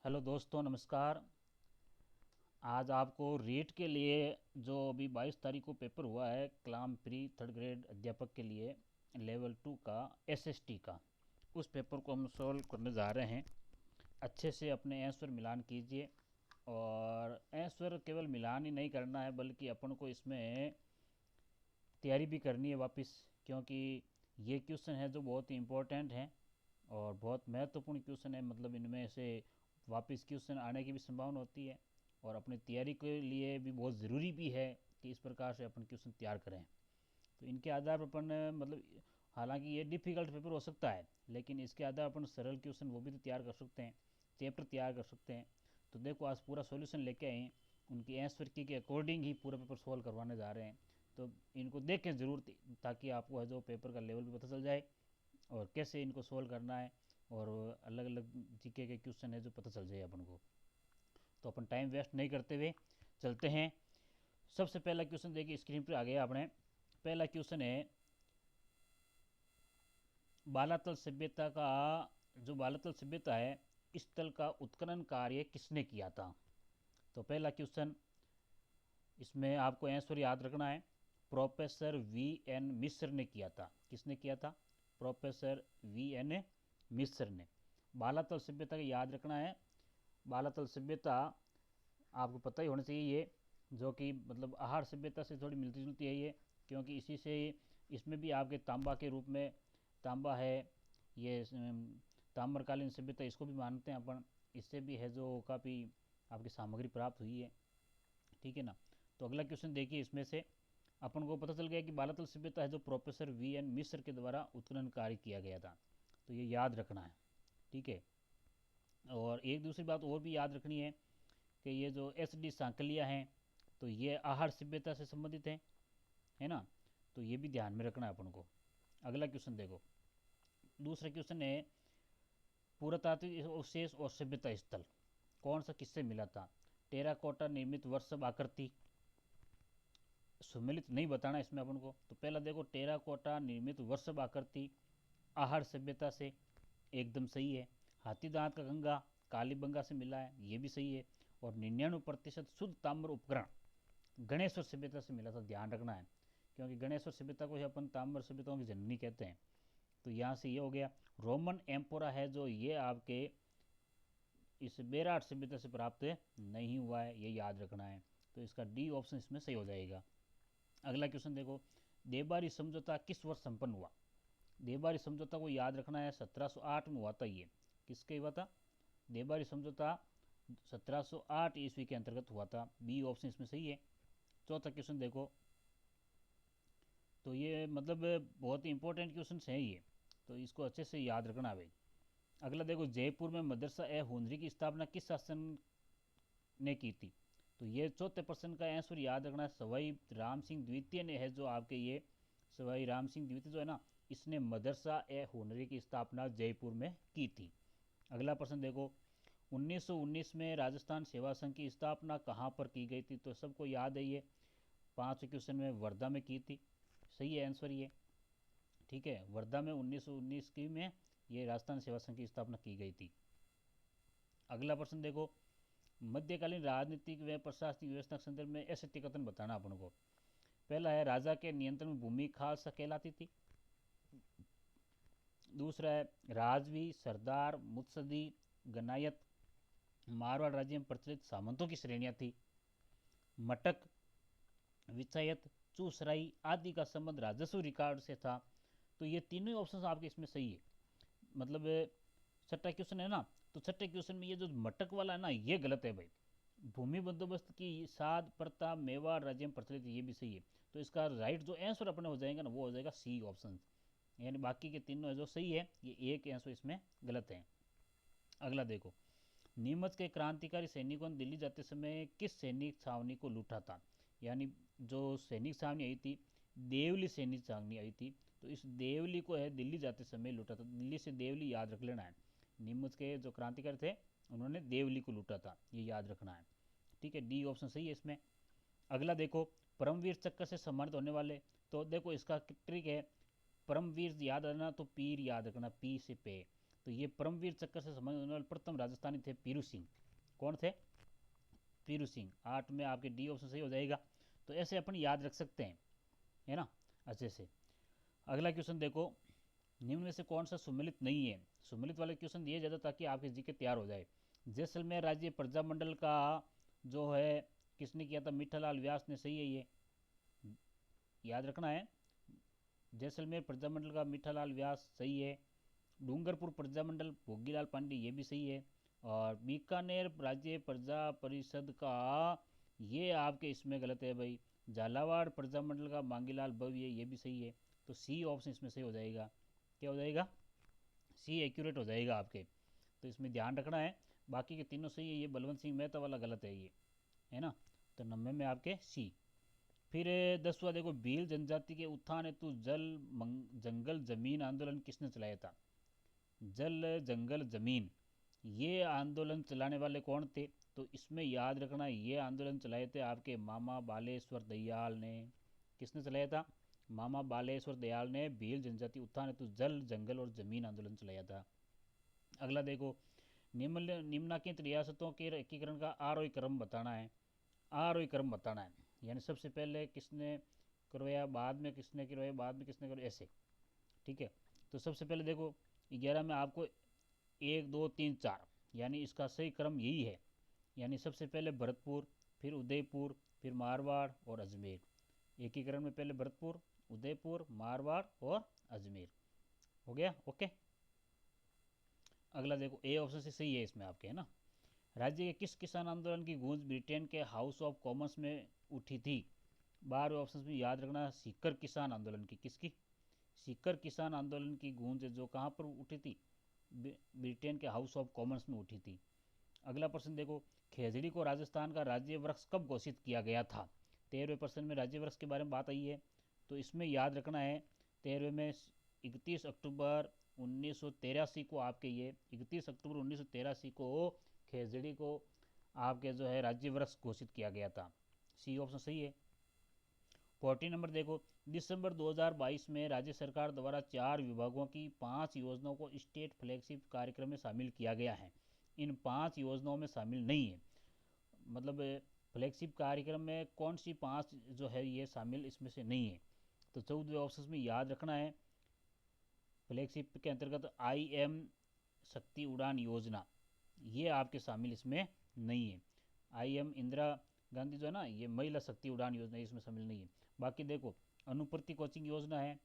Hello दोस्तों, नमस्कार। आज आपको रीट के लिए जो अभी 22 तारीख को पेपर हुआ है कलाम प्री थर्ड ग्रेड अध्यापक के लिए लेवल 2 का एसएसटी का, उस पेपर को हम सॉल्व करने जा रहे हैं। अच्छे से अपने आंसर मिलान कीजिए, और आंसर केवल मिलान ही नहीं करना है बल्कि अपन को इसमें तैयारी भी करनी है वापस, क्योंकि ये क्वेश्चन है जो बहुत ही इम्पोर्टेंट हैं और बहुत महत्वपूर्ण क्वेश्चन है। मतलब इनमें से वापस क्वेश्चन आने की भी संभावना होती है, और अपनी तैयारी के लिए भी बहुत ज़रूरी भी है कि इस प्रकार से अपन क्वेश्चन तैयार करें। तो इनके आधार पर अपन मतलब हालांकि ये डिफ़िकल्ट पेपर हो सकता है, लेकिन इसके आधार पर अपन सरल क्वेश्चन वो भी तो तैयार कर सकते हैं, चैप्टर तैयार कर सकते हैं। तो देखो, आज पूरा सॉल्यूशन लेके आए, उनकी आंसर की के अकॉर्डिंग ही पूरा पेपर सॉल्व करवाने जा रहे हैं। तो इनको देखें ज़रूर, ताकि आपको है जो पेपर का लेवल भी पता चल जाए और कैसे इनको सोल्व करना है, और अलग अलग जीके के क्वेश्चन है जो पता चल जाए अपन को। तो अपन टाइम वेस्ट नहीं करते हुए चलते हैं। सबसे पहला क्वेश्चन देखिए, स्क्रीन पर आ गया अपने। पहला क्वेश्चन है, बालातल सभ्यता का, जो बालातल सभ्यता है इस तल का उत्खनन कार्य किसने किया था? तो पहला क्वेश्चन, इसमें आपको आंसर याद रखना है, प्रोफेसर वी.एन. मिश्र ने किया था। किसने किया था? Professor VN. मिश्र ने। बालातल सभ्यता का याद रखना है। बालातल सभ्यता आपको पता ही होना चाहिए, ये जो कि मतलब आहार सभ्यता से थोड़ी मिलती जुलती है ये, क्योंकि इसी से इसमें भी आपके तांबा के रूप में, तांबा है ये, ताम्रकालीन सभ्यता इसको भी मानते हैं अपन। इससे भी है जो काफ़ी आपकी सामग्री प्राप्त हुई है, ठीक है ना। तो अगला क्वेश्चन देखिए, इसमें से अपन को पता चल गया कि बालातल सभ्यता है जो प्रोफेसर वी.एन. मिश्र के द्वारा उत्खनन कार्य किया गया था। तो ये याद रखना है, ठीक है। और एक दूसरी बात और भी याद रखनी है कि ये जो एच.डी. सांकलिया हैं, तो ये आहार सभ्यता से संबंधित है ना। तो ये भी ध्यान में रखना है अपन को। अगला क्वेश्चन देखो, दूसरा क्वेश्चन है, पुरातात्विक अवशेष और सभ्यता स्थल कौन सा किससे मिला था? टेराकोटा निर्मित वर्षभ आकृति, सुमेलित नहीं बताना इसमें अपन को। तो पहला देखो, टेराकोटा निर्मित वर्षभ आकृति आहार सभ्यता से, एकदम सही है। हाथी दांत का कंगा कालीबंगा से मिला है, ये भी सही है। और 99% शुद्ध ताम्र उपकरण गणेश्वर सभ्यता से मिला था, ध्यान रखना है, क्योंकि गणेश्वर सभ्यता को ही अपन ताम्र सभ्यताओं की जननी कहते हैं। तो यहाँ से ये हो गया। रोमन एम्पोरा है जो, ये आपके इस बेराट सभ्यता से प्राप्त नहीं हुआ है, ये याद रखना है। तो इसका डी ऑप्शन इसमें सही हो जाएगा। अगला क्वेश्चन देखो, देबारी समझौता किस वर्ष संपन्न हुआ? देबारी समझौता को याद रखना है, 1708 में हुआ था ये। किसके हुआ था? देबारी समझौता 1708 ईस्वी के अंतर्गत हुआ था। बी ऑप्शन इसमें सही है। चौथा क्वेश्चन देखो, तो ये मतलब बहुत ही इंपॉर्टेंट क्वेश्चन है ये, तो इसको अच्छे से याद रखना भाई। अगला देखो, जयपुर में मदरसा ए हुनरी की स्थापना किस शासन ने की थी? तो ये चौथे प्रश्न का आंसर याद रखना है, सवाई राम सिंह द्वितीय ने है जो आपके ये, सवाई राम सिंह द्वितीय जो है ना, इसने मदरसा ए हुनरी की स्थापना जयपुर में की थी। अगला प्रश्न देखो, 1919 में राजस्थान सेवा संघ की स्थापना कहाँ पर की गई थी? तो सबको याद है ये, 5 क्वेश्चन में वर्धा में की थी, सही है आंसर ये, ठीक है। वर्धा में 1919 की में ये राजस्थान सेवा संघ की स्थापना की गई थी। अगला प्रश्न देखो, मध्यकालीन राजनीतिक व प्रशासनिक व्यवस्था के संदर्भ में ऐसे कथन बताना अपन को। पहला है, राजा के नियंत्रण में भूमि खालसा कहलाती थी। दूसरा है, राजवी, सरदार, मुत्सदी, गनायत मारवाड़ राज्य में प्रचलित सामंतों की श्रेणियां थी। मटक, विचायत, चूसराई आदि का संबंध राजस्व रिकॉर्ड से था। तो ये तीनों ऑप्शन आपके इसमें सही है। मतलब छठा क्वेश्चन है ना, तो छठे क्वेश्चन में ये जो मटक वाला है ना, ये गलत है भाई। भूमि बंदोबस्त की साध प्रथा मेवाड़ राज्य में प्रचलित, ये भी सही है। तो इसका राइट जो आंसर अपने हो जाएगा ना, वो हो जाएगा सी ऑप्शन, यानी बाकी के तीनों जो सही है, ये एक आंसर इसमें गलत है। अगला देखो, नीमच के क्रांतिकारी सैनिकों ने दिल्ली जाते समय किस सैनिक छावनी को लूटा था? यानी जो सैनिक छावनी आई थी, देवली सैनिक छावनी आई थी, तो इस देवली को है दिल्ली जाते समय लूटा था। दिल्ली से देवली याद रख लेना है। नीमच के जो क्रांतिकारी थे, उन्होंने देवली को लूटा था, ये याद रखना है, ठीक है। डी ऑप्शन सही है इसमें। अगला देखो, परमवीर चक्र से सम्मानित होने वाले, तो देखो इसका ट्रिक है, परमवीर याद रखना तो पीर याद रखना, पी से पे। तो ये परमवीर चक्र से सम्मानित होने वाले प्रथम राजस्थानी थे पीरू सिंह। कौन थे? पीरू सिंह। 8 में आपके डी ऑप्शन सही हो जाएगा। तो ऐसे अपन याद रख सकते हैं, है ना, अच्छे से। अगला क्वेश्चन देखो, निम्न में से कौन सा सुमेलित नहीं है? सुमेलित वाले क्वेश्चन दिए जाता ताकि आपके जीके तैयार हो जाए। जैसलमेर राज्य प्रजामंडल का जो है किसने किया था? मीठालाल व्यास ने। सही है, ये याद रखना है। जैसलमेर प्रजामंडल का मीठालाल व्यास सही है। डूंगरपुर प्रजामंडल भोगीलाल पांडे, ये भी सही है। और बीकानेर राज्य प्रजा परिषद का, ये आपके इसमें गलत है भाई। झालावाड़ प्रजामंडल का मांगीलाल भव्य, ये भी सही है। तो सी ऑप्शन इसमें सही हो जाएगा। क्या हो जाएगा? सी एक्यूरेट हो जाएगा आपके। तो इसमें ध्यान रखना है। बाकी के तीनों सही है, ये बलवंत सिंह मेहता वाला गलत है ये, है ना। तो 90 में आपके सी। फिर 10वां देखो, भील जनजाति के उत्थान हेतु जंगल जमीन आंदोलन किसने चलाया था? जल जंगल जमीन, ये आंदोलन चलाने वाले कौन थे? तो इसमें याद रखना, ये आंदोलन चलाए थे आपके मामा बालेश्वर दयाल ने। किसने चलाया था? मामा बालेश्वर दयाल ने भील जनजाति उत्थान हेतु जल जंगल और जमीन आंदोलन चलाया था। अगला देखो, निम्नलिखित रियासतों के एकीकरण का आरोही क्रम बताना है। आरोही क्रम बताना है, यानी सबसे पहले किसने करवाया, बाद में किसने करवाया, बाद में किसने करवाया, ऐसे। ठीक है। तो सबसे पहले देखो 11 में आपको 1 2 3 4, यानी इसका सही क्रम यही है। यानी सबसे पहले भरतपुर, फिर उदयपुर, फिर मारवाड़ और अजमेर। एकीकरण में पहले भरतपुर, उदयपुर, मारवाड़ और अजमेर। हो गया, ओके। अगला देखो, ए ऑप्शन से सही है इसमें आपके, है ना। राज्य के किस किसान आंदोलन की गूंज ब्रिटेन के हाउस ऑफ कॉमन्स में उठी थी? 12वें ऑप्शन में याद रखना, सीकर किसान आंदोलन की। किसकी? सीकर किसान आंदोलन की गूंज जो कहाँ पर उठी थी? ब्रिटेन के हाउस ऑफ कॉमन्स में उठी थी। अगला प्रश्न देखो, खेजड़ी को राजस्थान का राज्य वृक्ष कब घोषित किया गया था? 13वें प्रश्न में राज्य वृक्ष के बारे में बात आई है। तो इसमें याद रखना है, 13वें में 31 अक्टूबर 1983 को आपके, ये 31 अक्टूबर 1983 को खेजड़ी को आपके जो है राज्य वृक्ष घोषित किया गया था। सी ऑप्शन सही है। 14 नंबर देखो, दिसंबर 2022 में राज्य सरकार द्वारा 4 विभागों की 5 योजनाओं को स्टेट फ्लैगशिप कार्यक्रम में शामिल किया गया है। इन 5 योजनाओं में शामिल नहीं है, मतलब फ्लैगशिप कार्यक्रम में कौन सी 5 जो है ये शामिल इसमें से नहीं है? तो 14वें ऑप्शन में याद रखना है, फ्लैगशिप के अंतर्गत IM शक्ति उड़ान योजना, ये आपके शामिल इसमें नहीं है। IM इंदिरा गांधी जो है ना, ये महिला शक्ति उड़ान योजना इसमें शामिल नहीं है। बाकी देखो, अनुप्रति कोचिंग योजना है,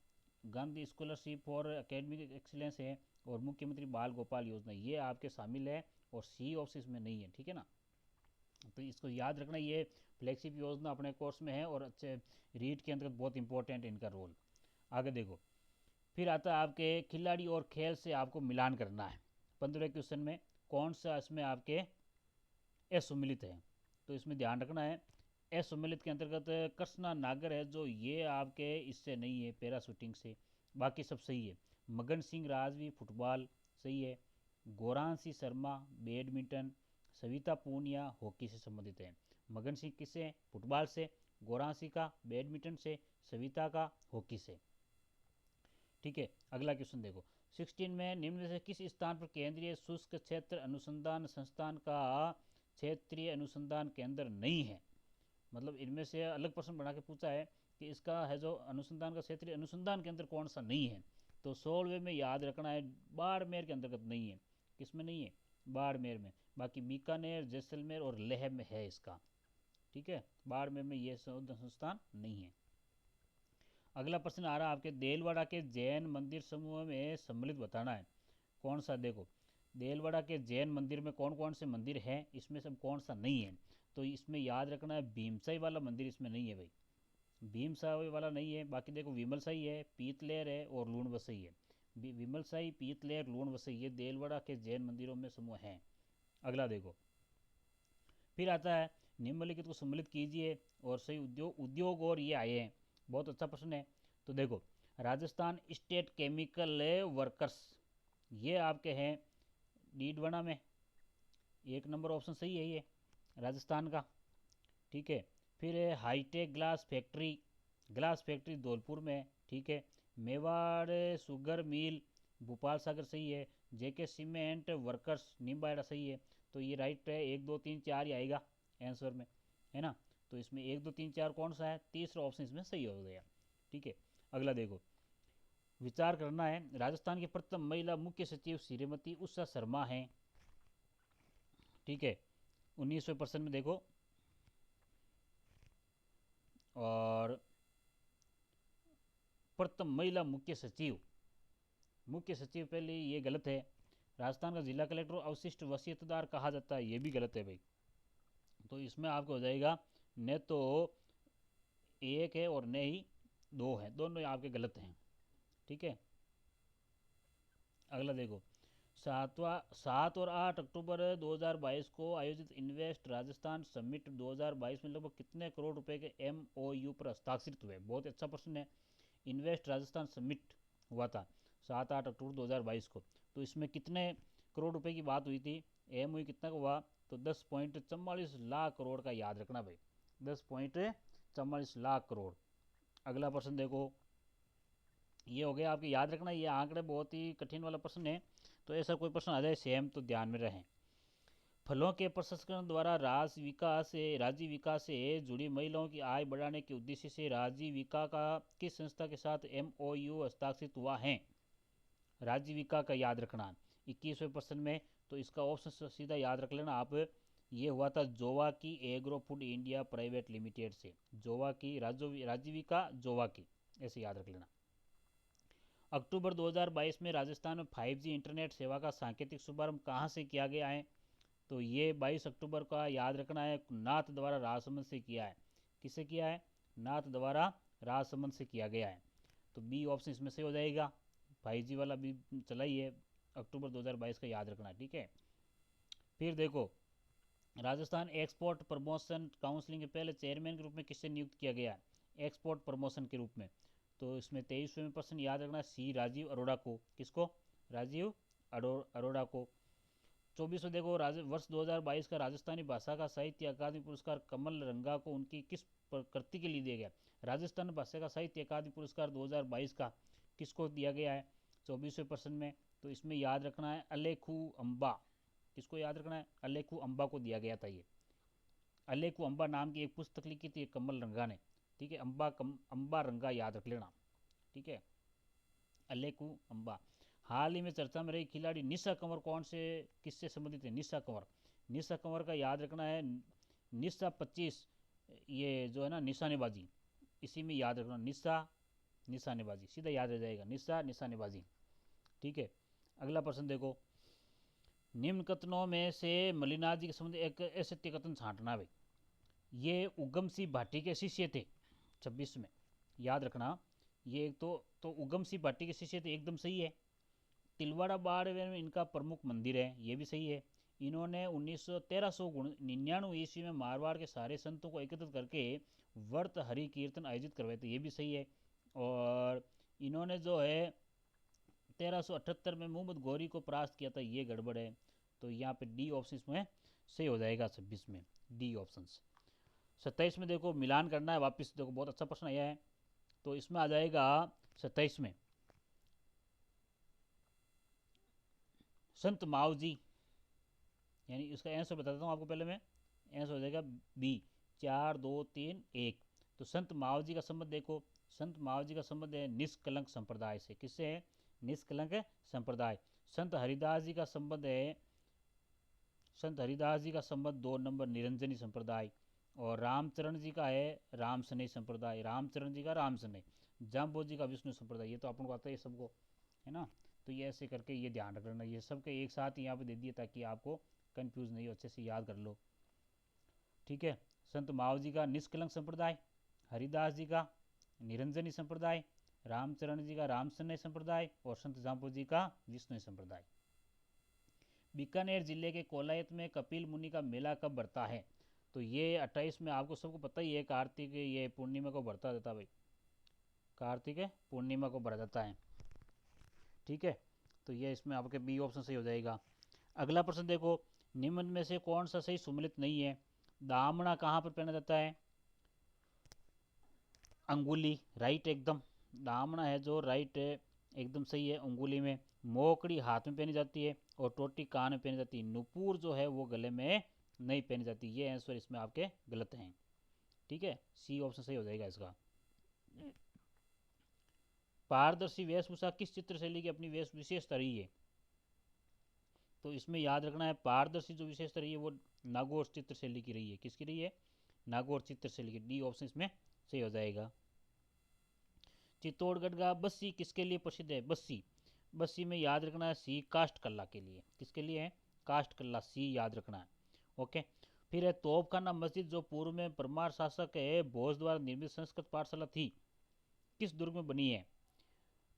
Gandhi scholarship for academic excellence है, और मुख्यमंत्री बाल गोपाल योजना, ये आपके शामिल है। और सी ऑप्शन इसमें नहीं है, ठीक है ना। तो इसको याद रखना, ये फ्लैगशिप योजना अपने कोर्स में है, और अच्छे रीड के अंतर्गत बहुत इंपॉर्टेंट इनका रोल। आगे देखो, फिर आता है आपके खिलाड़ी और खेल से आपको मिलान करना है। 15वें क्वेश्चन में कौन सा इसमें आपके असुमिलित है? तो इसमें ध्यान रखना है, असुमिलित के अंतर्गत कृष्णा नागर है जो, ये आपके इससे नहीं है, पैरा शूटिंग से। बाकी सब सही है। मगन सिंह राजवी फुटबॉल सही है। गौरांशी शर्मा बैडमिंटन, सविता पूनिया हॉकी से संबंधित है। मगन सिंह किससे? फुटबॉल से। गौरांशी का बैडमिंटन से, सविता का हॉकी से। ठीक है। अगला क्वेश्चन देखो, 16 में निम्न में से किस स्थान पर केंद्रीय शुष्क क्षेत्र अनुसंधान संस्थान का क्षेत्रीय अनुसंधान केंद्र नहीं है? मतलब इनमें से अलग प्रश्न बना के पूछा है कि इसका है जो अनुसंधान का क्षेत्रीय अनुसंधान केंद्र कौन सा नहीं है। तो 16वें में याद रखना है, बाड़मेर के अंतर्गत नहीं है। किसमें नहीं है? बाड़मेर में। बाकी बीकानेर, जैसलमेर और लेह में है इसका। ठीक है, बाड़मेर में ये संस्थान नहीं है। अगला प्रश्न आ रहा है आपके, देलवाड़ा के जैन मंदिर समूह में सम्मिलित बताना है। कौन सा? देखो, देलवाड़ा के जैन मंदिर में कौन कौन से मंदिर हैं, इसमें सब कौन सा नहीं है? तो इसमें याद रखना है, भीमसाई वाला मंदिर इसमें नहीं है भाई, भीमसाई वाला नहीं है। बाकी देखो, विमलसाई है, पीतलेर है और लूणवसई है। विमलसाई, पीतलेर, लूणवसई, ये देलवाड़ा के जैन मंदिरों में समूह हैं। अगला देखो, फिर आता है, निम्नलिखित को सम्मिलित कीजिए और सही उद्योग और ये आए हैं। बहुत अच्छा प्रश्न है। तो देखो, राजस्थान स्टेट केमिकल वर्कर्स, ये आपके हैं डीडवाना में। 1 नंबर ऑप्शन सही है ये राजस्थान का। ठीक है। फिर हाईटेक ग्लास फैक्ट्री धौलपुर में। ठीक है। मेवाड़ शुगर मिल भोपाल सागर सही है। जेके सीमेंट वर्कर्स निम्बाड़ा सही है। तो ये राइट है, 1 2 3 4 ही आएगा आंसर में, है ना। तो इसमें 1 2 3 4 कौन सा है, तीसरा ऑप्शन इसमें सही हो गया। ठीक है, अगला देखो, विचार करना है। राजस्थान की प्रथम महिला मुख्य सचिव श्रीमती उषा शर्मा हैं। ठीक है, 19% में देखो, और प्रथम महिला मुख्य सचिव, मुख्य सचिव पहले ये गलत है। राजस्थान का जिला कलेक्टर अवशिष्ट वसीयतदार कहा जाता है, ये भी गलत है भाई। तो इसमें आपको हो जाएगा न तो एक है और न ही दो है, दोनों आपके गलत हैं। ठीक है, अगला देखो, 7 और 8 अक्टूबर 2022 को आयोजित इन्वेस्ट राजस्थान समिट 2022 में लगभग कितने करोड़ रुपए के MOU पर हस्ताक्षरित हुए। बहुत अच्छा प्रश्न है। इन्वेस्ट राजस्थान समिट हुआ था 7 8 अक्टूबर 2022 को, तो इसमें कितने करोड़ रुपए की बात हुई थी, MOU कितना का हुआ, तो 10.44 लाख करोड़ का, याद रखना भाई, 10.44 लाख करोड़। अगला प्रश्न देखो, ये हो गया आपके, याद रखना ये आंकड़े बहुत ही कठिन वाला प्रश्न है, तो ऐसा कोई प्रश्न आ जाए सेम तो ध्यान में रहें। फलों के प्रसंस्करण द्वारा राज्य विकास से जुड़ी महिलाओं की आय बढ़ाने के उद्देश्य से राजीविका का किस संस्था के साथ MOU हस्ताक्षरित हुआ है। राजीविका का याद रखना 21वें प्रश्न में, तो इसका ऑप्शन सीधा याद रख लेना आप, ये हुआ था जोवा की agro food India private limited से। जोवा की राजीविका जोवा की, ऐसे याद रख लेना। अक्टूबर 2022 में राजस्थान में 5G इंटरनेट सेवा का सांकेतिक शुभारंभ कहाँ से किया गया है, तो ये 22 अक्टूबर का याद रखना है, नाथ द्वारा राजसमंद से किया है। किससे किया है, नाथ द्वारा राजसमंद से किया गया है। तो बी ऑप्शन इसमें से हो जाएगा, 5G वाला भी चला ही है, अक्टूबर 2022 का याद रखना। ठीक है, फिर देखो, राजस्थान एक्सपोर्ट प्रमोशन काउंसिलिंग के पहले चेयरमैन के रूप में किससे नियुक्त किया गया, एक्सपोर्ट प्रमोशन के रूप में, तो इसमें 23वें प्रश्न याद रखना, सी राजीव अरोड़ा को। किसको, राजीव अरोड़ा को। 24 में देखो, वर्ष 2022 का राजस्थानी भाषा का साहित्य अकादमी पुरस्कार कमल रंगा को उनकी किस कृति के लिए दिया गया। राजस्थान भाषा का साहित्य अकादमी पुरस्कार 2022 का किसको दिया गया है 24वें प्रश्न में, तो इसमें याद रखना है अलेखू अम्बा। किसको याद रखना है, अलेखू अम्बा को दिया गया था। ये अलेखू अम्बा नाम की एक पुस्तक लिखी थी कमल रंगा ने। ठीक है, अम्बा रंगा याद रख लेना। ठीक है, अलेखू अम्बा। हाल ही में चर्चा में रही खिलाड़ी निशा कंवर कौन से किससे संबंधित है, निशा कंवर। निशा कंवर का याद रखना है निशा 25, ये जो है ना निशानेबाजी, इसी में याद रखना, निशा निशानेबाजी, सीधा याद रह जाएगा, निशा निशानेबाजी। ठीक है, अगला प्रश्न देखो, निम्न कथनों में से मलिनाथ जी के संबंध एक असत्य कथन छांटना भाई। ये उगम सिंह भाटी के शिष्य थे 26 में, याद रखना। ये एक तो उगम सिंह भाटी के शिष्य थे, एकदम सही है। तिलवाड़ा बाड़मेर में इनका प्रमुख मंदिर है, ये भी सही है। इन्होंने 1399 ईस्वी में मारवाड़ के सारे संतों को एकत्रित करके व्रत हरि कीर्तन आयोजित करवाए थे, ये भी सही है। और इन्होंने जो है 1378 में मोहम्मद गौरी को परास्त किया था, ये गड़बड़ है। तो यहाँ पे डी ऑप्शन में सही हो जाएगा 26 में, डी ऑप्शन। 27 में देखो, मिलान करना है वापस, देखो बहुत अच्छा प्रश्न आया है, तो इसमें आ जाएगा 27 में संत माव जी, यानी इसका आंसर बताता हूँ आपको पहले मैं, आंसर हो जाएगा बी 4 2 3 1। तो संत माव जी का संबंध देखो, संत माव जी का संबंध है निष्कलंक संप्रदाय से। किससे है, निष्कलंक संप्रदाय। संत हरिदास जी का संबंध है, संत हरिदास जी का संबंध 2 नंबर निरंजनी संप्रदाय। और रामचरण जी का है राम सनई संप्रदाय, रामचरण जी का राम सनई। जाम्बो जी का विष्णु संप्रदाय, ये तो अपन को आता है सबको, है ना। तो ये ऐसे करके ये ध्यान रख लेना, ये सबके एक साथ यहाँ पे दे दिए ताकि आपको कंफ्यूज नहीं हो, अच्छे से याद कर लो। ठीक है, संत माव जी का निष्कलंक संप्रदाय, हरिदास जी का निरंजनी संप्रदाय, रामचरण जी का रामसनय संप्रदाय और संत जाम्बो जी का विष्णु संप्रदाय। बीकानेर जिले के कोलायत में कपिल मुनि का मेला कब बढ़ता है, तो ये 28 में, आपको सबको पता ही है, कार्तिक ये पूर्णिमा को बढ़ता रहता भाई, कार्तिक पूर्णिमा को बढ़ जाता है। ठीक है, तो ये इसमें आपके बी ऑप्शन सही हो जाएगा। अगला प्रश्न देखो, निम्न में से कौन सा सही सुमिलित नहीं है। दामना कहाँ पर पहना जाता है, अंगुली, राइट एकदम। दामना है जो राइट है, एकदम सही है, अंगुली में। मोकड़ी हाथ में पहनी जाती है और टोटी कान में पहनी जाती है। नुपुर जो है वो गले में नहीं पहनी जाती। ये आंसर इसमें आपके गलत हैं। ठीक है, सी ऑप्शन सही हो जाएगा इसका। पारदर्शी वेशभूषा किस चित्र शैली की अपनी विशेषता रही है? तो इसमें याद रखना है, पारदर्शी जो विशेषता रही है वो नागौर चित्र शैली की रही है। किसकी रही है? नागौर चित्र शैली की। डी ऑप्शन इसमें सही हो जाएगा। चित्तौड़गढ़ का बस्सी किसके लिए प्रसिद्ध है? बस्सी, बस्सी में याद रखना है सी कास्ट कला के लिए। किसके लिए है? कास्ट कला, सी याद रखना है। ओके। फिर है तोपखाना मस्जिद जो पूर्व में परमार शासक है भोज द्वारा निर्मित संस्कृत पाठशाला थी, किस दुर्ग में बनी है?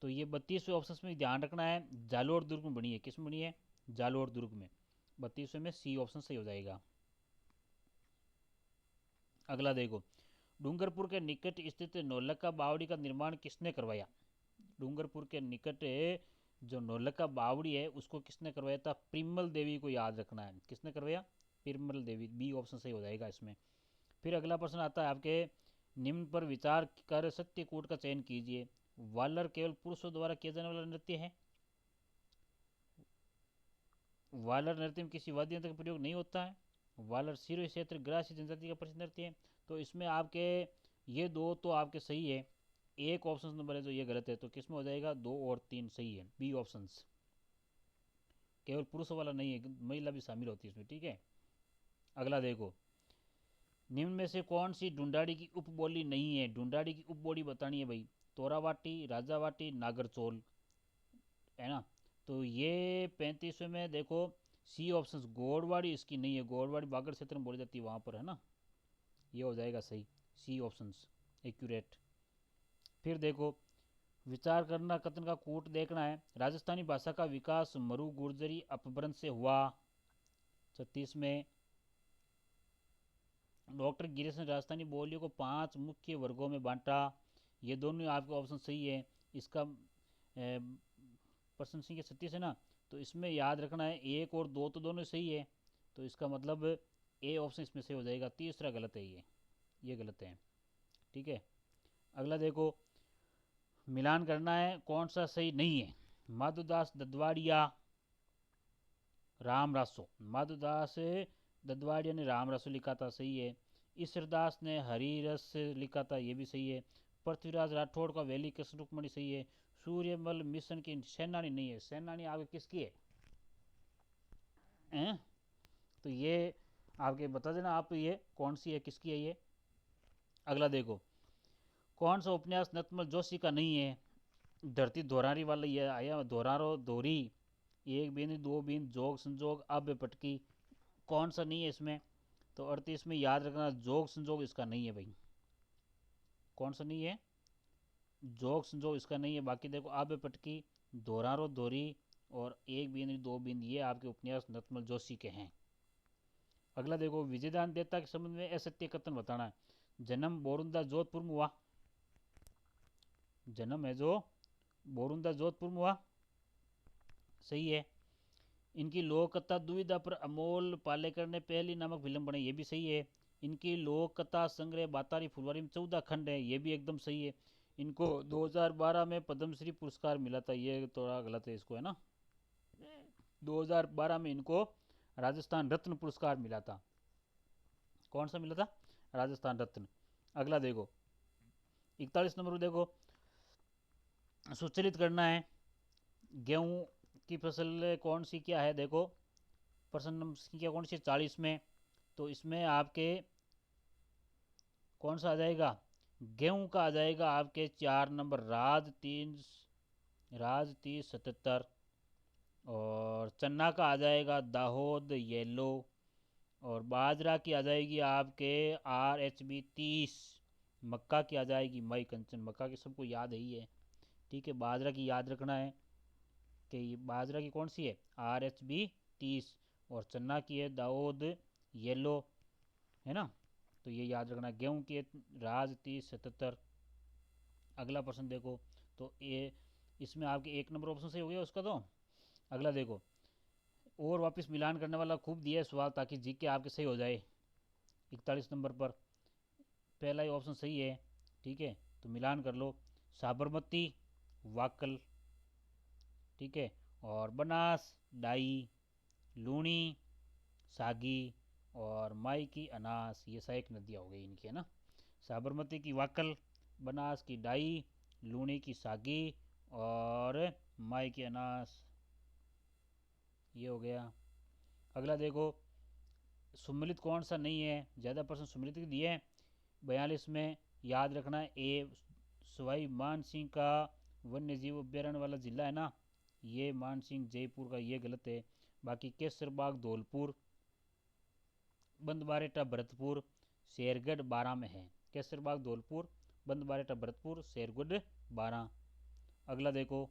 तो ये 32वें ऑप्शन में ध्यान रखना है, जालोर दुर्ग में बनी है। किस में बनी है? जालोर दुर्ग में। 32वें में सी ऑप्शन सही हो जाएगा। अगला देखो, डूंगरपुर के निकट स्थित नौलक्खा बावड़ी का निर्माण किसने करवाया? डूंगरपुर के निकट जो नौलक्खा बावड़ी है उसको किसने करवाया था? पिरमल देवी को याद रखना है। किसने करवाया? पिरमल देवी। बी ऑप्शन सही हो जाएगा इसमें। फिर अगला प्रश्न आता है आपके, निम्न पर विचार कर सत्यकूट का चयन कीजिए। वालर केवल पुरुषों द्वारा किया जाने वाला नृत्य है। वालर नृत्य में किसी वाद्य यंत्र का प्रयोग नहीं होता है। वालर सिरोही क्षेत्र ग्रासी जनजाति का प्रसिद्ध नृत्य है। तो इसमें आपके ये दो तो आपके सही है, एक ऑप्शन नंबर है जो ये गलत है। तो किस में हो जाएगा? 2 और 3 सही है, बी ऑप्शन। केवल पुरुषों वाला नहीं है, महिला भी शामिल होती है इसमें। ठीक है। अगला देखो, निम्न में से कौन सी ढूंढाड़ी की उपबोली नहीं है? ढूंढाड़ी की उपबोली बतानी है भाई। तोरावाटी, राजावाटी, नागरचोल, है ना। तो ये 35वें में देखो सी ऑप्शन, गोड़वाड़ी इसकी नहीं है। गोड़वाड़ी बागड़ क्षेत्र में बोली जाती है वहाँ पर, है ना। ये हो जाएगा सही, सी ऑप्शन एक्यूरेट। फिर देखो, विचार करना कथन का कूट देखना है। राजस्थानी भाषा का विकास मरु गुर्जरी अपभ्रंश से हुआ। 36 में डॉक्टर गिरीश ने राजस्थानी बोलियों को 5 मुख्य वर्गों में बांटा। ये दोनों आपके ऑप्शन सही है। इसका प्रश्न संख्या 36 है ना, तो इसमें याद रखना है 1 और 2 तो दोनों सही है। तो इसका मतलब ए ऑप्शन इसमें सही हो जाएगा। तीसरा गलत है, ये गलत है। ठीक है। अगला देखो, मिलान करना है कौन सा सही नहीं है। माधुदास ददवाड़िया, राम रासो। माधुदास ददवाड़िया ने राम रासो लिखा था, सही है। ईश्वरदास ने हरिरस लिखा था, ये भी सही है। पृथ्वीराज राठौड़ का वैली कृष्ण रुक्मणी सही है। सूर्यमल मिशन की सेनानी नहीं है। सेनानी आगे किसकी है? तो ये आपके बता देना आप, ये कौन सी है, किसकी है ये। अगला देखो, कौन सा उपन्यास नतमल जोशी का नहीं है? धरती दोहरारी वाला ये आया, दोहरारो दोहरी, एक बिंद दो बिंद जोग संजोग अब पटकी, कौन सा नहीं है इसमें? तो 38 में याद रखना, जोग संजोग इसका नहीं है भाई। कौन सा नहीं है? जोग संजोग इसका नहीं है। बाकी देखो, अब पटकी, दोहरारो दोहरी और एक बिंद दो बिंद, ये आपके उपन्यास नतमल जोशी के हैं। अगला देखो, विजयदान देता के संबंध में असत्य कथन बताना है। जन्म बोरुंदा जोधपुर में हुआ। जन्म है जो बोरुंदा जोधपुर में हुआ, सही है। इनकी लोक कथा दुविधा पर अमोल पालेकर ने पहली नामक फिल्म बनाई, ये भी सही है। इनकी लोक कथा संग्रह बातारी फुलवारी में 14 खंड है, ये भी एकदम सही है। इनको 2012 में पद्मश्री पुरस्कार मिला था, ये थोड़ा गलत है इसको, है ना। 2012 में इनको राजस्थान रत्न पुरस्कार मिला था। कौन सा मिला था? राजस्थान रत्न। अगला देखो, 41 नंबर देखो, सुचलित करना है गेहूं की फसल कौन सी क्या है। देखो, प्रश्न नंबर संख्या कौन सी 40 में, तो इसमें आपके कौन सा आ जाएगा? गेहूं का आ जाएगा आपके 4 नंबर, राज 3077। और चन्ना का आ जाएगा दाहोद येलो। और बाजरा की आ जाएगी आपके RH B 30। मक्का की आ जाएगी मई कंचन। मक्का की सबको याद ही है। ठीक है, बाजरा की याद रखना है कि ये बाजरा की कौन सी है? RH B 30। और चन्ना की है दाऊद येलो, है ना। तो ये याद रखना। गेहूं की है राज 3077। अगला प्रश्न देखो, तो ये इसमें आपके 1 नंबर ऑप्शन सही हो गया उसका। तो अगला देखो, और वापस मिलान करने वाला खूब दिया है सवाल ताकि जीके आपके सही हो जाए। 41 नंबर पर पहला ही ऑप्शन सही है। ठीक है, तो मिलान कर लो। साबरमती वाकल, ठीक है। और बनास, डाई, लूणी, सागी और माई की अनास, ये सहायक नदियाँ हो गई इनकी, है ना। साबरमती की वाकल, बनास की डाई, लूणी की सागी और माई की अनास, ये हो गया। अगला देखो, सुमिलित कौन सा नहीं है, ज़्यादा प्रश्न सुमिलित के दिए हैं 42 में। याद रखना है ए सवाई मानसिंह का वन्य जीव अभ्यारण्य वाला जिला है ना, ये मानसिंह जयपुर का, ये गलत है। बाकी केसरबाग धौलपुर, बंदबारेटा भरतपुर, शेरगढ़ बारां में है। केसरबाग धौलपुर, बंदबारेटा भरतपुर, शेरगढ़ बारां। अगला देखो,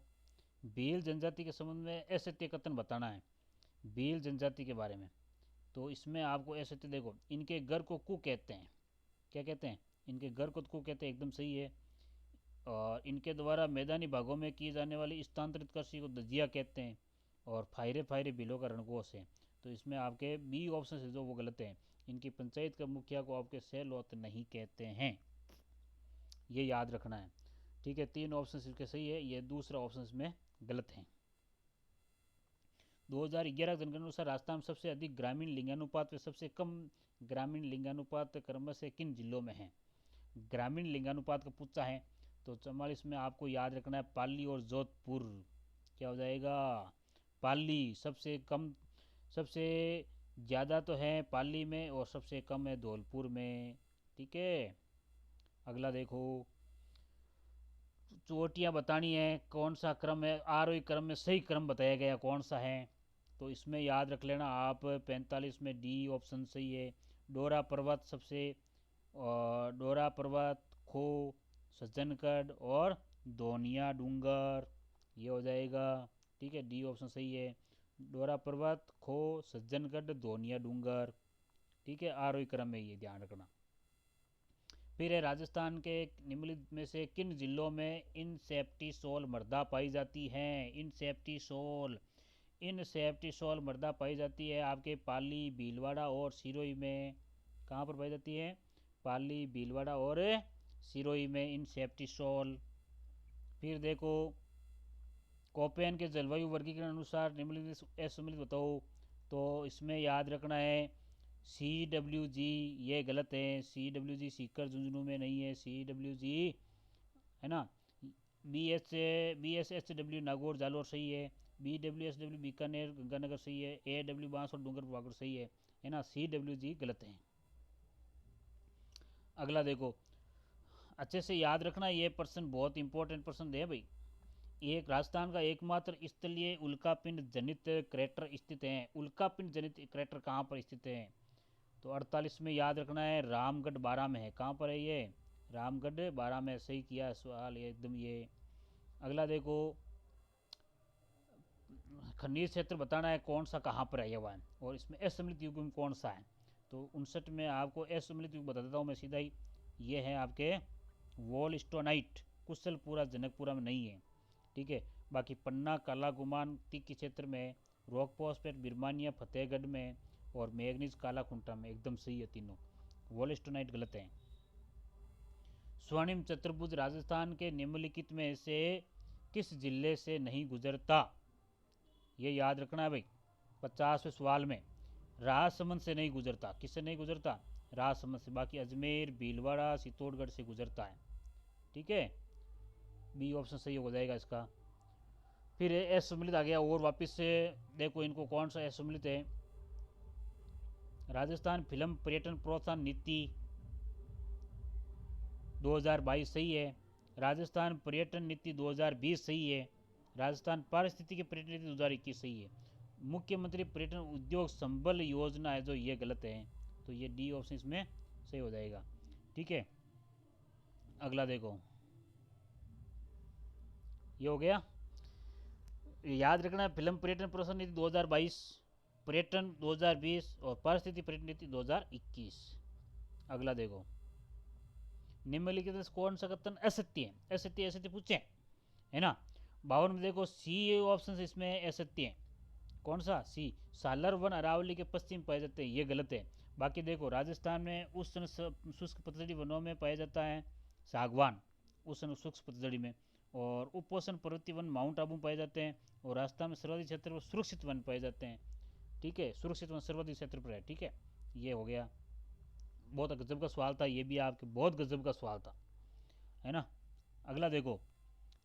भील जनजाति के संबंध में असत्य कथन बताना है, भील जनजाति के बारे में। तो इसमें आपको असत्य देखो, इनके घर को कु कहते हैं, क्या कहते हैं, इनके घर को कु कहते हैं, एकदम सही है। और इनके द्वारा मैदानी भागों में की जाने वाली स्थानांतरित कृषि को दजिया कहते हैं। और फायरे फायरे बिलों का रणकोष है। तो इसमें आपके बी ऑप्शन है जो वो गलत है। इनकी पंचायत का मुखिया को आपके सेलोत नहीं कहते हैं, ये याद रखना है। ठीक है, 3 ऑप्शन इसके सही है, ये दूसरा ऑप्शन इसमें गलत है। 2011 जनगणना अनुसार राजस्थान में सबसे अधिक ग्रामीण लिंगानुपात व सबसे कम ग्रामीण लिंगानुपात क्रम से किन जिलों में है। ग्रामीण लिंगानुपात का पूछा है, तो 44 में आपको याद रखना है पाली और जोधपुर, क्या हो जाएगा, पाली। सबसे कम, सबसे ज़्यादा तो है पाली में और सबसे कम है धौलपुर में। ठीक है, अगला देखो, चोटियाँ बतानी है, कौन सा क्रम है, आरोही क्रम में सही क्रम बताया गया कौन सा है। तो इसमें याद रख लेना आप 45 में डी ऑप्शन सही है। डोरा पर्वत सबसे, डोरा पर्वत, खो, सज्जनगढ़ और दोनिया डूंगर, ये हो जाएगा। ठीक है, डी ऑप्शन सही है, डोरा पर्वत, खो, सज्जनगढ़, दोनिया डूंगर। ठीक है, आरोही क्रम में, ये ध्यान रखना। फिर है राजस्थान के निम्नलिखित में से किन जिलों में इनसेप्टिसोल मृदा पाई जाती है। इनसेप्टिसोल, इनसेप्टिसोल मृदा पाई जाती है आपके पाली, भीलवाड़ा और सिरोही में। कहाँ पर पाई जाती है, पाली, भीलवाड़ा और सिरोही में इनसेप्टिसोल। फिर देखो, कोपेन के जलवायु वर्गीकरण अनुसार निम्नलिखित असम्मिलित बताओ। तो इसमें याद रखना है CWG, ये गलत है। CWG सीकर झुंझुनू में नहीं है, CWG है ना। BSHW नागौर जालोर सही है। BWSW बीकानेर गंगानगर सही है। AW बांस और डूंगर पाकुड़ सही है ना। CWG गलत है। अगला देखो, अच्छे से याद रखना, ये प्रश्न बहुत इंपॉर्टेंट प्रश्न है भाई। एक राजस्थान का एकमात्र स्थलीय उल्कापिंड जनित क्रेटर स्थित है। उल्कापिंड जनित क्रेटर कहाँ पर स्थित है। तो 48 में याद रखना है रामगढ़ बारां में है। कहाँ पर है ये, रामगढ़ बारां में। सही किया सवाल ये एकदम ये। अगला देखो, खनिज क्षेत्र बताना है कौन सा कहाँ पर आया हुआ है और इसमें असम्मिलित युग में कौन सा है। तो 59 में आपको असम्मिलित युग बता देता हूँ मैं सीधा ही, ये है आपके वोलस्टोनाइट, कुशलपुरा जनकपुरा में नहीं है। ठीक है, बाकी पन्ना, काला गुमान तिक्की क्षेत्र में, रॉक पॉस्पेट बिरमानिया फतेहगढ़ में और मैग्नीज काला खुंटा में, एकदम सही है तीनों। वोलस्टोनाइट गलत है। स्वर्णिम चतुर्भुज राजस्थान के निम्नलिखित में से किस जिले से नहीं गुजरता, ये याद रखना है भाई। 50वें सवाल में राजसमंद से नहीं गुजरता, किससे नहीं गुजरता, राजसमंद से। बाकी अजमेर, भीलवाड़ा, चित्तौड़गढ़ से गुजरता है। ठीक है, बी ऑप्शन सही हो जाएगा इसका। फिर असम्मिलित आ गया और वापस से देखो इनको कौन सा असम्मिलित है। राजस्थान फिल्म पर्यटन प्रोत्साहन नीति 2022 सही है। राजस्थान पर्यटन नीति 2020 सही है। राजस्थान पारिस्थितिकी पर्यटन नीति 2021 सही है। मुख्यमंत्री पर्यटन उद्योग संबल योजना है जो, ये गलत है। तो ये डी ऑप्शन इसमें सही हो जाएगा। ठीक है, अगला देखो, ये हो गया। याद रखना फिल्म पर्यटन प्रोत्साहन नीति 2022, पर्यटन 2020 और पारिस्थितिकी पर्यटन नीति 2021। अगला देखो, निम्नलिखित में कौन सा कथन असत्य है। असत्य असत्य पूछे है ना। 52 में देखो सी ऑप्शन इसमें असत्य है। कौन सा, सी, सालर वन अरावली के पश्चिम पाए जाते हैं, ये गलत है। बाकी देखो राजस्थान में उष्ण शुष्क पतझड़ी वनों में पाया जाता है सागवान, उष्ण शुष्क पतझड़ी में। और उपोषण पर्वतीय वन माउंट आबू में पाए जाते हैं, और राजस्थान में सर्वाधिक क्षेत्र पर सुरक्षित वन पाए जाते हैं। ठीक है, सुरक्षित वन सर्वाधिक क्षेत्र पर है। ठीक है, ये हो गया। बहुत गजब का सवाल था ये भी, आपके बहुत गजब का सवाल था, है ना। अगला देखो,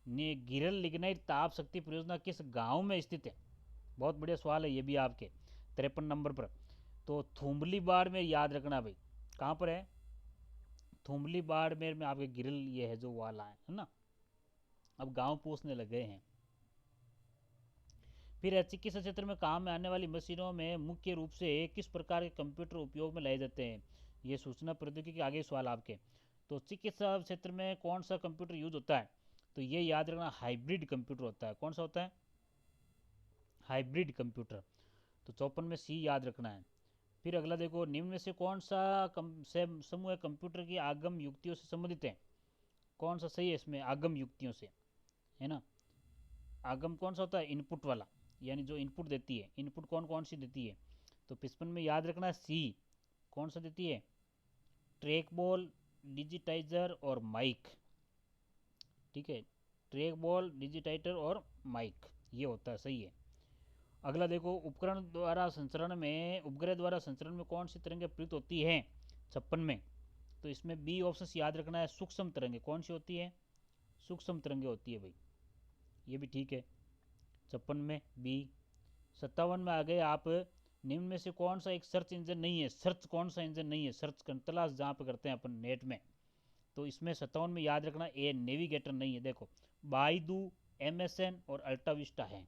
गिरल लिग्नाइट ताप शक्ति परियोजना किस गांव में स्थित है? बहुत बढ़िया सवाल है ये भी आपके 53 नंबर पर। तो थुम्बली बाड़मेर याद रखना भाई, कहाँ पर है? थुम्बली बाड़मेर में आपके गिरल ये है जो वाला है ना। अब गांव पूछने लगे हैं। फिर चिकित्सा क्षेत्र में काम में आने वाली मशीनों में मुख्य रूप से किस प्रकार के कंप्यूटर उपयोग में लाए जाते हैं? ये सूचना प्रौद्योगिकी के आगे सवाल आपके। तो चिकित्सा क्षेत्र में कौन सा कंप्यूटर यूज होता है? तो ये याद रखना, हाइब्रिड कंप्यूटर होता है। कौन सा होता है? Hybrid computer. तो 54 में सी याद रखना है। फिर अगला देखो, निम्न में से कौन सा समूह कंप्यूटर की आगम युक्तियों से संबंधित है? कौन सा सही है इसमें आगम युक्तियों से, है ना। आगम कौन सा होता है? इनपुट वाला, यानी जो इनपुट देती है। इनपुट कौन कौन सी देती है? तो 55 में याद रखना सी, कौन सा देती है? ट्रैक बॉल, डिजिटाइजर और माइक। ठीक है, ट्रैक बॉल, डिजिटाइजर और माइक, ये होता है, सही है। अगला देखो, उपकरण द्वारा संचरण में, उपग्रह द्वारा संचरण में कौन सी तरंगें प्रयुक्त होती हैं 56 में? तो इसमें बी ऑप्शन याद रखना है, सूक्ष्म तरंगें। कौन सी होती है? सूक्ष्म तरंगें होती है भाई, ये भी ठीक है। 56 में बी। 57 में आ गए आप, निम्न में से कौन सा एक सर्च इंजन नहीं है? सर्च कौन सा इंजन नहीं है? सर्च तलाश जहाँ पे करते हैं अपन नेट में। तो इसमें 57 में याद रखना, ए नेविगेटर नहीं है। देखो, बाइडू, MSN और अल्टाविस्टा है।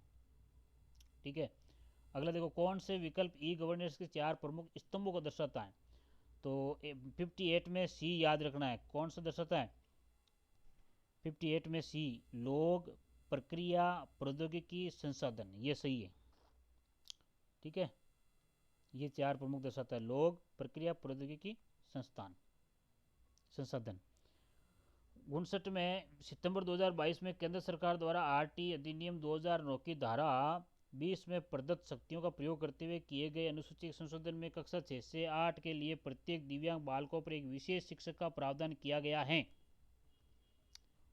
ठीक है, अगला देखो, कौन से विकल्प ई गवर्नेंस के 4 प्रमुख स्तंभों को दर्शाता है? तो 58 में सी याद रखना है, कौन सा दर्शाता है? 58 में सी, लोग, प्रक्रिया, प्रौद्योगिकी, संसाधन, ये सही है। ठीक है, ये 4 प्रमुख दर्शाता है, लोग, प्रक्रिया, प्रौद्योगिकी, संसाधन। 59 में सितंबर 2022 में केंद्र सरकार द्वारा RT अधिनियम 2009 की धारा 20 में प्रदत्त शक्तियों का प्रयोग करते हुए किए गए अनुसूचित संशोधन में कक्षा 6 से 8 के लिए प्रत्येक दिव्यांग बालकों पर एक विशेष शिक्षक का प्रावधान किया गया है।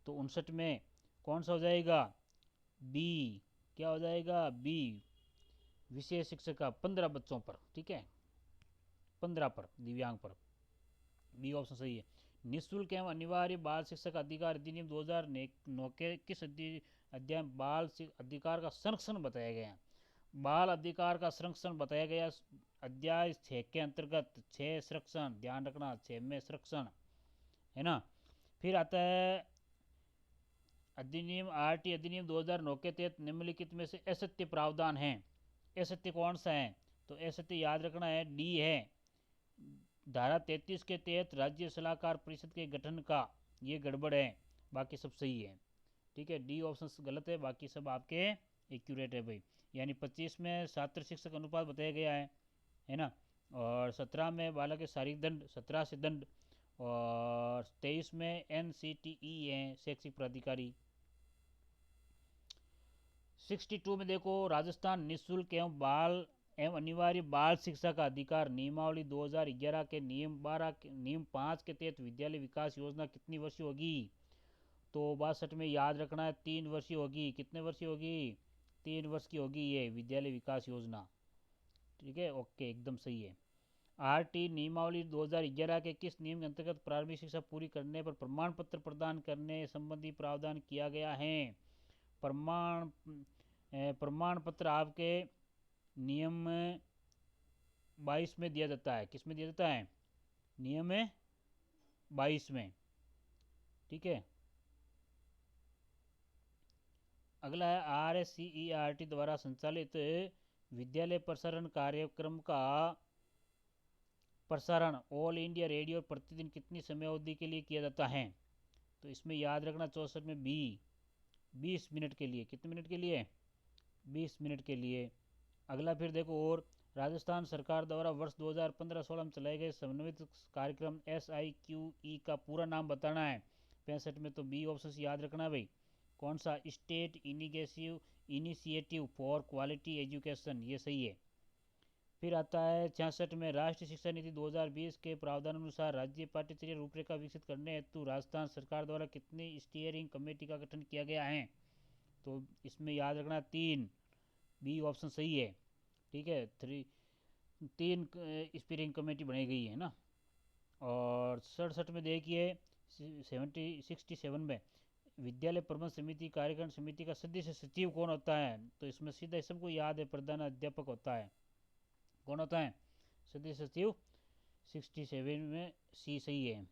तो 59 में कौन सा हो जाएगा? बी। क्या हो जाएगा? बी, विशेष शिक्षक का 15 बच्चों पर। ठीक है, 15 पर, दिव्यांग पर। बी ऑप्शन सही है। निःशुल्क एवं अनिवार्य बाल शिक्षक अधिकार अधिनियम 2009 के किस अध्याय बाल अधिकार का संरक्षण बताया गया? बाल अधिकार का संरक्षण बताया गया अध्याय 6 के अंतर्गत। 6 संरक्षण, ध्यान रखना, 6 में संरक्षण, है ना। फिर आता है अधिनियम RT अधिनियम 2009 के तहत निम्नलिखित में से असत्य प्रावधान है। असत्य कौन सा है? तो असत्य याद रखना है, डी है, धारा 33 के तहत राज्य सलाहकार परिषद के गठन का, ये गड़बड़ है, बाकी सब सही है। ठीक है, डी ऑप्शन गलत है, बाकी सब आपके एक्यूरेट है भाई। यानी 25 में छात्र शिक्षक अनुपात बताया गया है ना। और 17 में बालक के शारीरिक दंड, 17 से दंड। और 23 में NCTE है, शैक्षिक प्राधिकारी। 62 में देखो, राजस्थान निःशुल्क एवं अनिवार्य बाल शिक्षा का अधिकार नियमावली 2011 के नियम 5 के तहत विद्यालय विकास योजना कितनी वर्षीय होगी? तो 62 में याद रखना है, 3 वर्षीय होगी। कितने वर्षीय होगी? 3 वर्ष की होगी ये विद्यालय विकास योजना। ठीक है, ओके, एकदम सही है। RT नियमावली 2011 के किस नियम के अंतर्गत प्रारंभिक शिक्षा पूरी करने पर प्रमाण पत्र प्रदान करने संबंधी प्रावधान किया गया है? प्रमाण पत्र आपके नियम 22 में दिया जाता है। किस में दिया जाता है? नियम 22 में। ठीक है, अगला है RSCERT द्वारा संचालित विद्यालय प्रसारण कार्यक्रम का प्रसारण ऑल इंडिया रेडियो प्रतिदिन कितनी समयावधि के लिए किया जाता है? तो इसमें याद रखना 64 में बी, 20 मिनट के लिए। कितने मिनट के लिए? 20 मिनट के लिए। अगला फिर देखो, और राजस्थान सरकार द्वारा वर्ष 2015-16 में चलाए गए समन्वित कार्यक्रम SIQE का पूरा नाम बताना है 65 में। तो बी ऑप्शन याद रखना है भाई, कौन सा? State initiative for quality education, ये सही है। फिर आता है 66 में, राष्ट्रीय शिक्षा नीति 2020 के प्रावधान अनुसार राज्य पाठ्यचर्या रूपरेखा विकसित करने हेतु राजस्थान सरकार द्वारा कितनी स्टीयरिंग कमेटी का गठन किया गया है? तो इसमें याद रखना 3, बी ऑप्शन सही है। ठीक है, 3 स्टीयरिंग कमेटी बनाई गई है ना। और 67 में देखिए 67 में, विद्यालय प्रबंध समिति कार्यक्रम समिति का सदस्य सचिव कौन होता है? तो इसमें सीधा सबको याद है, प्रधान अध्यापक होता है। कौन होता है सदस्य सचिव? 67 में सी सही है,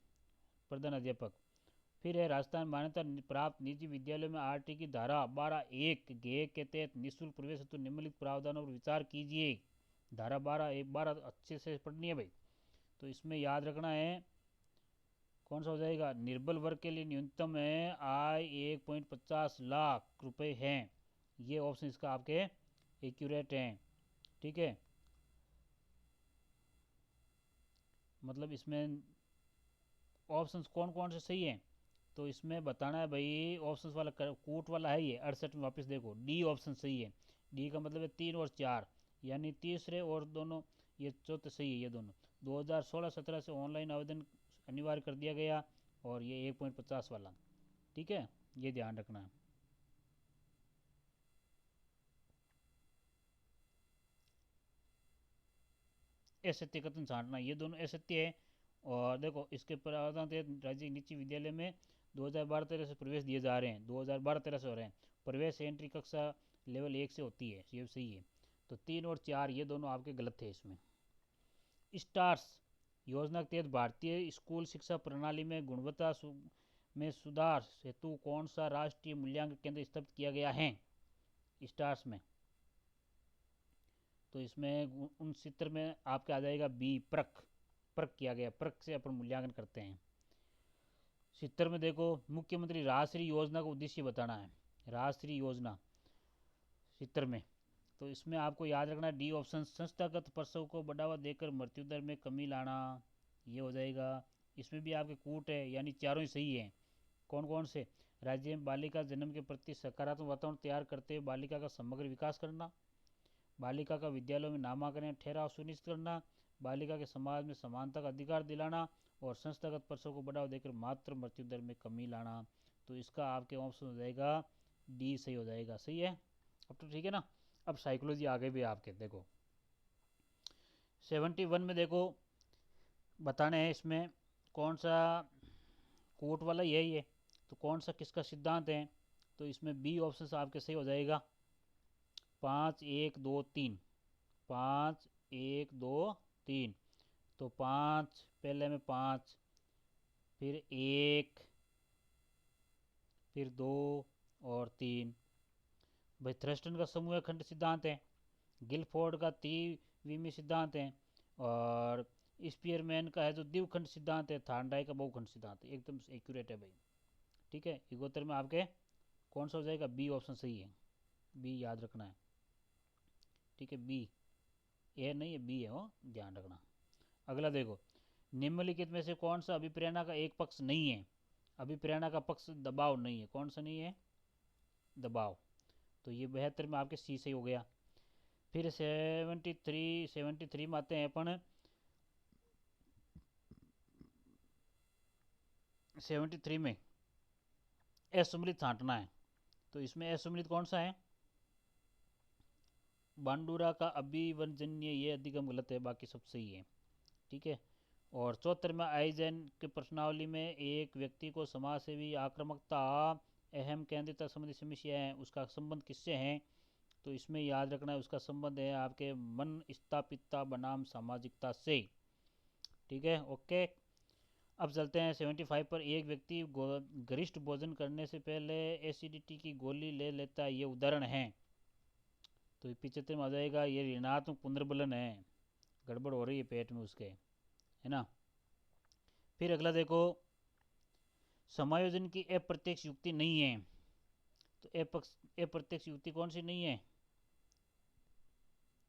प्रधान अध्यापक। फिर है राजस्थान मान्यता प्राप्त निजी विद्यालयों में आरटी की धारा 12(1) के तहत निःशुल्क प्रवेश हेतु निम्नलिखित प्रावधानों पर विचार कीजिए। धारा 12(1) अच्छे से पढ़नी है भाई। तो इसमें याद रखना है कौन सा हो जाएगा, निर्बल वर्ग के लिए न्यूनतम है आय 1.50 लाख रुपए है। ये ऑप्शन इसका आपके एक्यूरेट हैं। ठीक है, मतलब इसमें ऑप्शंस कौन कौन से सही हैं, तो इसमें बताना है भाई। ऑप्शंस वाला कूट वाला है ये 68 में, वापस देखो डी ऑप्शन सही है। डी का मतलब है 3 और 4, यानी तीसरे और दोनों, ये चौथे सही है ये दोनों। 2016-17 से ऑनलाइन आवेदन अनिवार्य कर दिया गया, और ये 1.50 वाला। ठीक है, ये ध्यान रखना है। असत्य कथन छांटना, ये दोनों असत्य है। और देखो इसके प्रावधान राज्य निजी विद्यालय में 2012-13 से प्रवेश दिए जा रहे हैं, 2012-13 से हो रहे हैं। प्रवेश एंट्री कक्षा लेवल 1 से होती है, ये सही है। तो 3 और 4 ये दोनों आपके गलत थे इसमें। स्टार्स योजना के तहत भारतीय स्कूल शिक्षा प्रणाली में गुणवत्ता में सुधार हेतु कौन सा राष्ट्रीय मूल्यांकन केंद्र स्थापित किया गया है? स्टार्स में, तो इसमें उन चित्र में आपके आ जाएगा बी, प्रक। प्रक किया गया, प्रक से अपन मूल्यांकन करते हैं। चित्र में देखो, मुख्यमंत्री राजश्री योजना का उद्देश्य बताना है, राजश्री योजना चित्र में। तो इसमें आपको याद रखना डी ऑप्शन, संस्थागत प्रसव को बढ़ावा देकर मृत्यु दर में कमी लाना, ये हो जाएगा। इसमें भी आपके कूट है, यानी चारों ही सही है। कौन कौन से? राज्य में बालिका जन्म के प्रति सकारात्मक वातावरण तैयार करते हुए बालिका का समग्र विकास करना, बालिका का विद्यालयों में नामांकन ठहराव सुनिश्चित करना, बालिका के समाज में समानता का अधिकार दिलाना, और संस्थागत प्रसव को बढ़ावा देकर मातृ मृत्यु दर में कमी लाना। तो इसका आपके ऑप्शन हो जाएगा डी सही हो जाएगा। सही है, अब तो ठीक है ना। अब साइकोलॉजी आगे भी आपके देखो 71 में देखो बताने हैं इसमें कौन सा कोट वाला यही है, तो कौन सा किसका सिद्धांत है? तो इसमें बी ऑप्शन आपके सही हो जाएगा, 5-1-2-3, 5-1-2-3। तो 5 पहले में 5, फिर 1, फिर 2 और 3। भाई थ्रस्टन का समूह खंड सिद्धांत है, गिलफोर्ड का त्रिविमीय सिद्धांत है, और स्पीयरमैन का है जो द्विखंड सिद्धांत है, थार्नडाई का बहुखंड सिद्धांत है। एकदम एक्यूरेट है भाई। ठीक है, इगोत्तर में आपके कौन सा हो जाएगा? बी ऑप्शन सही है, बी याद रखना है। ठीक है, बी, ए नहीं है, बी है वो, ध्यान रखना। अगला देखो, निम्नलिखित में से कौन सा अभिप्रेरणा का एक पक्ष नहीं है? अभिप्रेरणा का पक्ष दबाव नहीं है, कौन सा नहीं है? दबाव। तो ये 72 में आपके सी से हो गया। फिर 73 में आते हैं अपन 73 में असम्मिलित छांटना है। तो इसमें असम्मिलित कौन सा है? बांडुरा का अभिवंजन्य, ये अधिगम गलत है, बाकी सब सही है। ठीक है, और 74 में आइजन के प्रश्नावली में एक व्यक्ति को समाज सेवी आक्रामकता अहम केंद्रिता संबंधी समस्या है, उसका संबंध किससे है? तो इसमें याद रखना है उसका संबंध है आपके मन स्थापितता बनाम सामाजिकता से। ठीक है, ओके। अब चलते हैं 75 पर, एक व्यक्ति गरिष्ठ भोजन करने से पहले एसिडिटी की गोली ले लेता है, ये उदाहरण है। तो 75 में आ जाएगा, ये ऋणात्मक पुनर्बलन है, गड़बड़ हो रही है पेट में उसके, है ना। फिर अगला देखो, समायोजन की अप्रत्यक्ष युक्ति नहीं है। तो अप्रत्यक्ष युक्ति कौन सी नहीं है?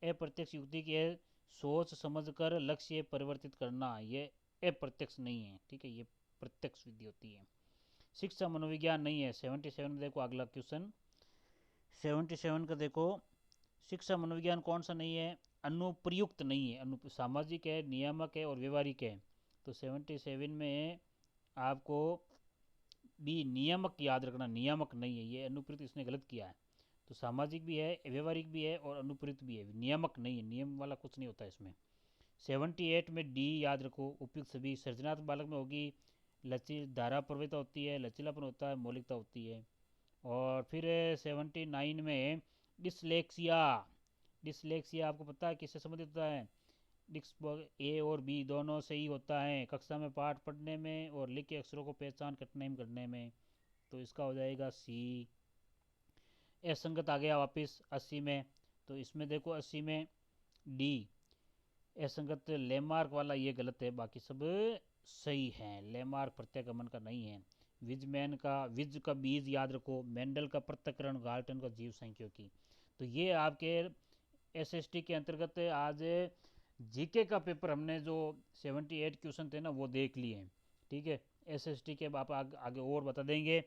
अप्रत्यक्ष युक्ति की है सोच समझकर लक्ष्य परिवर्तित करना, ये अप्रत्यक्ष नहीं है। ठीक है, ये प्रत्यक्ष विधि होती है। शिक्षा मनोविज्ञान नहीं है। 77 में देखो अगला क्वेश्चन, 77 का देखो, शिक्षा मनोविज्ञान कौन सा नहीं है? अनुप्रयुक्त नहीं है, सामाजिक है, नियामक है और व्यवहारिक है। तो 77 में आपको बी नियामक याद रखना, नियामक नहीं है, ये अनुप्रयुक्त इसने गलत किया है। तो सामाजिक भी है, व्यवहारिक भी है और अनुप्रयुक्त भी है, नियामक नहीं है, नियम वाला कुछ नहीं होता इसमें। 78 में डी याद रखो, उपयुक्त सभी। सृजनात्मक बालक में होगी लचिल धारा प्रवृत्ता होती है, लचीलापन होता है, मौलिकता होती है। और फिर 79 में डिसलेक्सिया। डिसलेक्सिया आपको पता है किससे संबंधित होता है? ए और बी दोनों से ही होता है, कक्षा में पाठ पढ़ने में और लिखे अक्षरों को पहचान करने में। तो इसका हो जाएगा सी। असंगत आ गया वापस 80 में, तो इसमें देखो 80 में डी असंगत लेमार्क वाला ये गलत है, बाकी सब सही है। लेमार्क प्रत्यागमन का नहीं है। विज का बीज याद रखो, मेंडल का पृथक्करण, गाल्टन का जीव सांख्यिकी। तो ये आपके एसएसटी के अंतर्गत आज जीके का पेपर हमने जो 78 क्वेश्चन थे ना वो देख लिए हैं। ठीक है, एसएसटी के आप आगे और बता देंगे।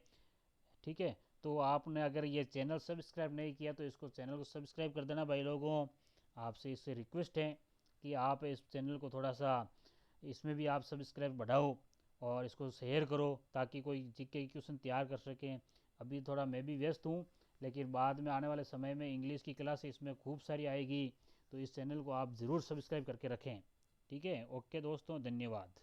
ठीक है, तो आपने अगर ये चैनल सब्सक्राइब नहीं किया तो इसको चैनल को सब्सक्राइब कर देना भाई लोगों। आपसे इससे रिक्वेस्ट है कि आप इस चैनल को थोड़ा सा इसमें भी आप सब्सक्राइब बढ़ाओ और इसको शेयर करो ताकि कोई जीके क्वेश्चन तैयार कर सकें। अभी थोड़ा मैं भी व्यस्त हूँ, लेकिन बाद में आने वाले समय में इंग्लिश की क्लास इसमें खूब सारी आएगी, तो इस चैनल को आप ज़रूर सब्सक्राइब करके रखें। ठीक है, ओके दोस्तों, धन्यवाद।